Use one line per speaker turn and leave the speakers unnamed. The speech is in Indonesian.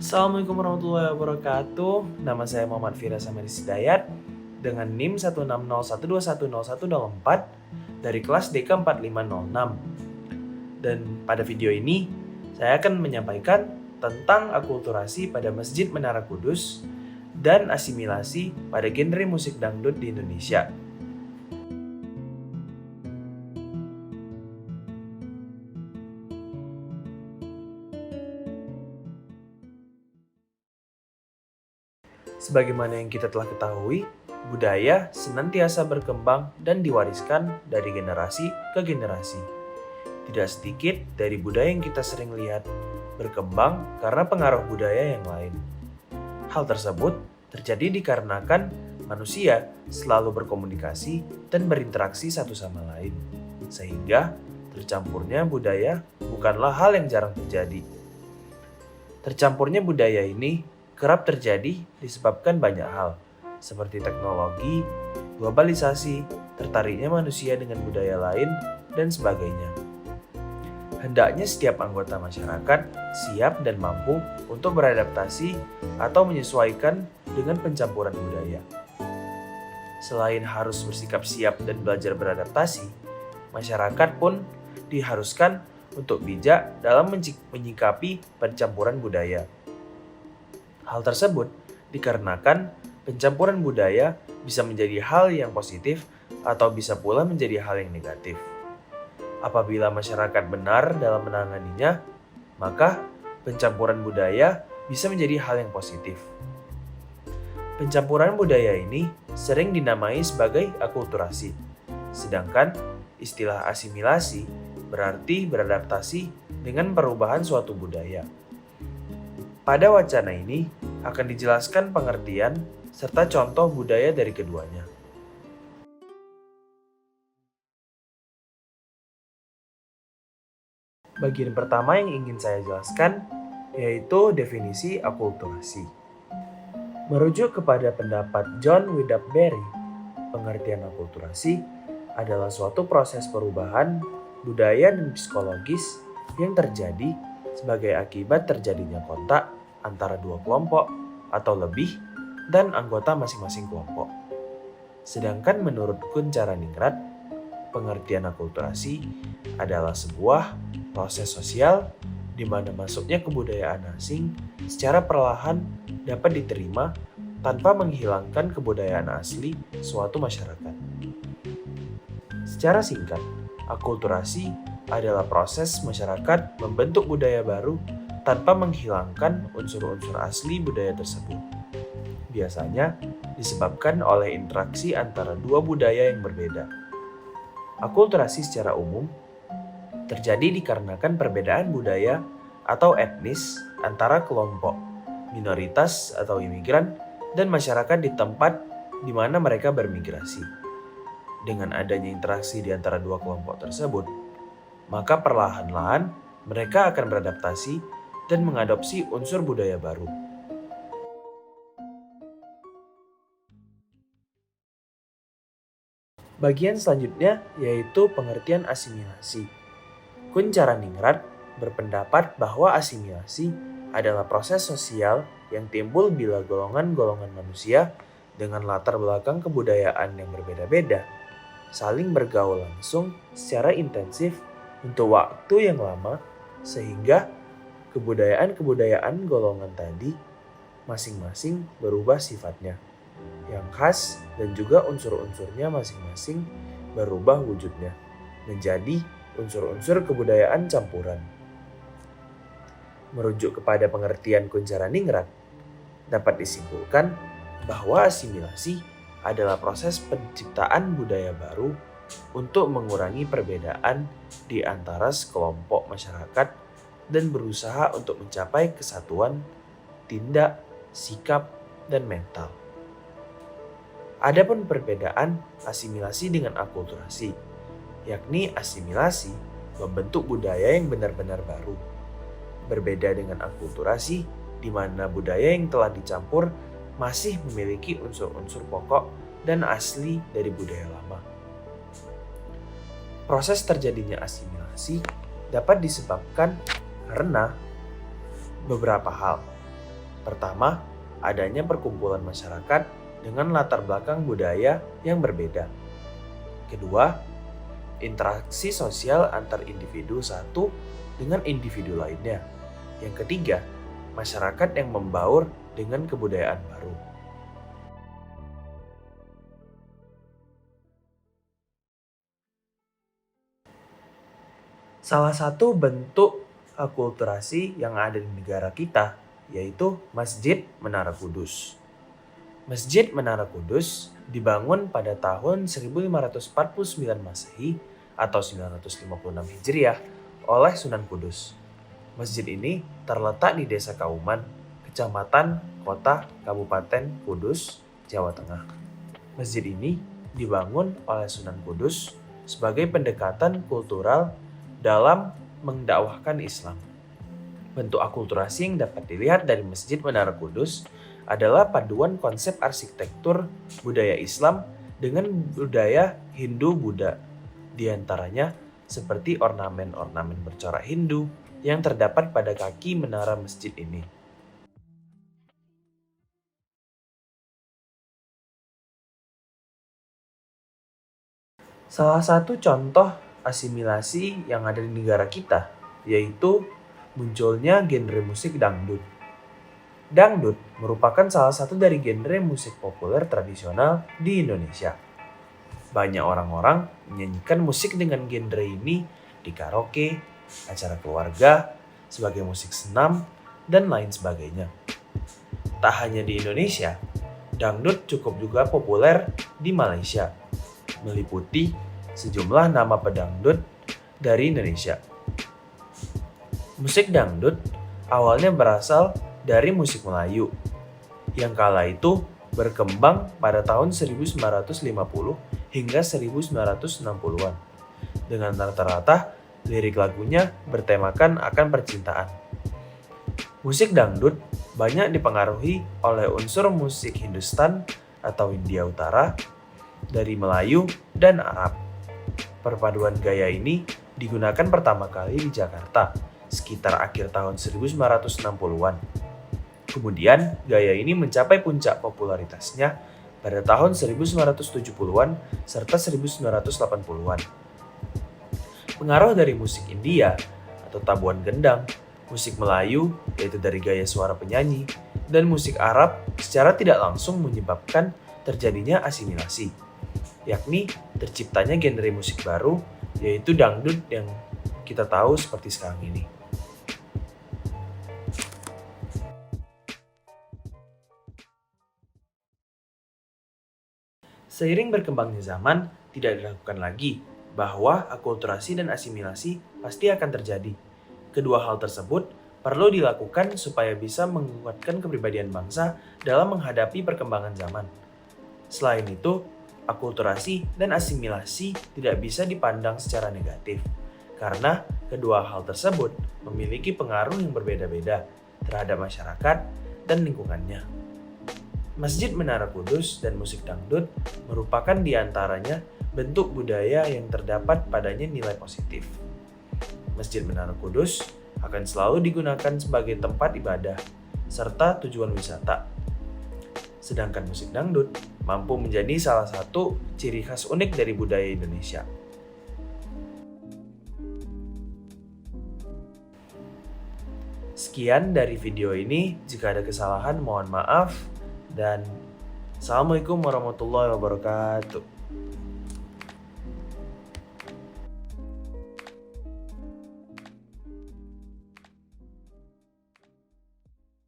Assalamualaikum warahmatullahi wabarakatuh. Nama saya Muhammad Firasa Maris Hidayat dengan NIM 16012101004 dari kelas DK 4506. Dan pada video ini saya akan menyampaikan tentang akulturasi pada Masjid Menara Kudus dan asimilasi pada genre musik dangdut di Indonesia. Sebagaimana yang kita telah ketahui, budaya senantiasa berkembang dan diwariskan dari generasi ke generasi. Tidak sedikit dari budaya yang kita sering lihat berkembang karena pengaruh budaya yang lain. Hal tersebut terjadi dikarenakan manusia selalu berkomunikasi dan berinteraksi satu sama lain, sehingga tercampurnya budaya bukanlah hal yang jarang terjadi. Tercampurnya budaya ini kerap terjadi disebabkan banyak hal, seperti teknologi, globalisasi, tertariknya manusia dengan budaya lain, dan sebagainya. Hendaknya setiap anggota masyarakat siap dan mampu untuk beradaptasi atau menyesuaikan dengan pencampuran budaya. Selain harus bersikap siap dan belajar beradaptasi, masyarakat pun diharuskan untuk bijak dalam menyikapi pencampuran budaya. Hal tersebut dikarenakan pencampuran budaya bisa menjadi hal yang positif atau bisa pula menjadi hal yang negatif. Apabila masyarakat benar dalam menanganinya, maka pencampuran budaya bisa menjadi hal yang positif. Pencampuran budaya ini sering dinamai sebagai akulturasi, sedangkan istilah asimilasi berarti beradaptasi dengan perubahan suatu budaya. Pada wacana ini akan dijelaskan pengertian serta contoh budaya dari keduanya. Bagian pertama yang ingin saya jelaskan yaitu definisi akulturasi. Merujuk kepada pendapat John Widderberry, pengertian akulturasi adalah suatu proses perubahan budaya dan psikologis yang terjadi sebagai akibat terjadinya kontak antara dua kelompok atau lebih dan anggota masing-masing kelompok. Sedangkan menurut Kuncharaningrat, pengertian akulturasi adalah sebuah proses sosial di mana masuknya kebudayaan asing secara perlahan dapat diterima tanpa menghilangkan kebudayaan asli suatu masyarakat. Secara singkat, akulturasi adalah proses masyarakat membentuk budaya baru tanpa menghilangkan unsur-unsur asli budaya tersebut. Biasanya disebabkan oleh interaksi antara dua budaya yang berbeda. Akulturasi secara umum terjadi dikarenakan perbedaan budaya atau etnis antara kelompok, minoritas atau imigran, dan masyarakat di tempat di mana mereka bermigrasi. Dengan adanya interaksi di antara dua kelompok tersebut, maka perlahan-lahan mereka akan beradaptasi dan mengadopsi unsur budaya baru. Bagian selanjutnya yaitu pengertian asimilasi. Kuncharaningrat berpendapat bahwa asimilasi adalah proses sosial yang timbul bila golongan-golongan manusia dengan latar belakang kebudayaan yang berbeda-beda saling bergaul langsung secara intensif untuk waktu yang lama, sehingga kebudayaan-kebudayaan golongan tadi masing-masing berubah sifatnya yang khas dan juga unsur-unsurnya masing-masing berubah wujudnya menjadi unsur-unsur kebudayaan campuran. Merujuk kepada pengertian Kuncharaningrat, dapat disimpulkan bahwa asimilasi adalah proses penciptaan budaya baru untuk mengurangi perbedaan di antara sekelompok masyarakat dan berusaha untuk mencapai kesatuan, tindak, sikap, dan mental. Adapun perbedaan asimilasi dengan akulturasi, yakni asimilasi membentuk budaya yang benar-benar baru. Berbeda dengan akulturasi, di mana budaya yang telah dicampur masih memiliki unsur-unsur pokok dan asli dari budaya lama. Proses terjadinya asimilasi dapat disebabkan karena beberapa hal, Pertama, adanya perkumpulan masyarakat dengan latar belakang budaya yang berbeda. Kedua, interaksi sosial antar individu satu dengan individu lainnya. Yang ketiga, masyarakat yang membaur dengan kebudayaan baru. Salah satu bentuk akulturasi yang ada di negara kita yaitu Masjid Menara Kudus. Masjid Menara Kudus dibangun pada tahun 1549 Masehi atau 956 Hijriah oleh Sunan Kudus. Masjid ini terletak di Desa Kauman, Kecamatan, Kota, Kabupaten Kudus, Jawa Tengah. Masjid ini dibangun oleh Sunan Kudus sebagai pendekatan kultural dalam mendakwahkan Islam. Bentuk akulturasi yang dapat dilihat dari Masjid Menara Kudus adalah paduan konsep arsitektur budaya Islam dengan budaya Hindu-Buddha. Di antaranya seperti ornamen-ornamen bercorak Hindu yang terdapat pada kaki menara masjid ini. Salah satu contoh asimilasi yang ada di negara kita yaitu munculnya genre musik dangdut. Dangdut merupakan salah satu dari genre musik populer tradisional di Indonesia. Banyak orang-orang menyanyikan musik dengan genre ini di karaoke, acara keluarga, sebagai musik senam, dan lain sebagainya. Tak hanya di Indonesia, dangdut cukup juga populer di Malaysia, meliputi sejumlah nama pedangdut dari Indonesia. Musik dangdut awalnya berasal dari musik Melayu, yang kala itu berkembang pada tahun 1950 hingga 1960-an. Dengan rata-rata lirik lagunya bertemakan akan percintaan. Musik dangdut banyak dipengaruhi oleh unsur musik Hindustan atau India Utara dari Melayu dan Arab. Perpaduan gaya ini digunakan pertama kali di Jakarta sekitar akhir tahun 1960-an. Kemudian, gaya ini mencapai puncak popularitasnya pada tahun 1970-an serta 1980-an. Pengaruh dari musik India atau tabuan gendang, musik Melayu yaitu dari gaya suara penyanyi, dan musik Arab secara tidak langsung menyebabkan terjadinya asimilasi, yakni terciptanya genre musik baru yaitu dangdut yang kita tahu seperti sekarang ini. Seiring berkembangnya zaman, tidak diragukan lagi bahwa akulturasi dan asimilasi pasti akan terjadi. Kedua hal tersebut perlu dilakukan supaya bisa menguatkan kepribadian bangsa dalam menghadapi perkembangan zaman. Selain itu, akulturasi dan asimilasi tidak bisa dipandang secara negatif, karena kedua hal tersebut memiliki pengaruh yang berbeda-beda terhadap masyarakat dan lingkungannya. Masjid Menara Kudus dan musik dangdut merupakan di antaranya bentuk budaya yang terdapat padanya nilai positif. Masjid Menara Kudus akan selalu digunakan sebagai tempat ibadah serta tujuan wisata. Sedangkan musik dangdut mampu menjadi salah satu ciri khas unik dari budaya Indonesia. Sekian dari video ini, jika ada kesalahan mohon maaf, dan Assalamualaikum warahmatullahi wabarakatuh.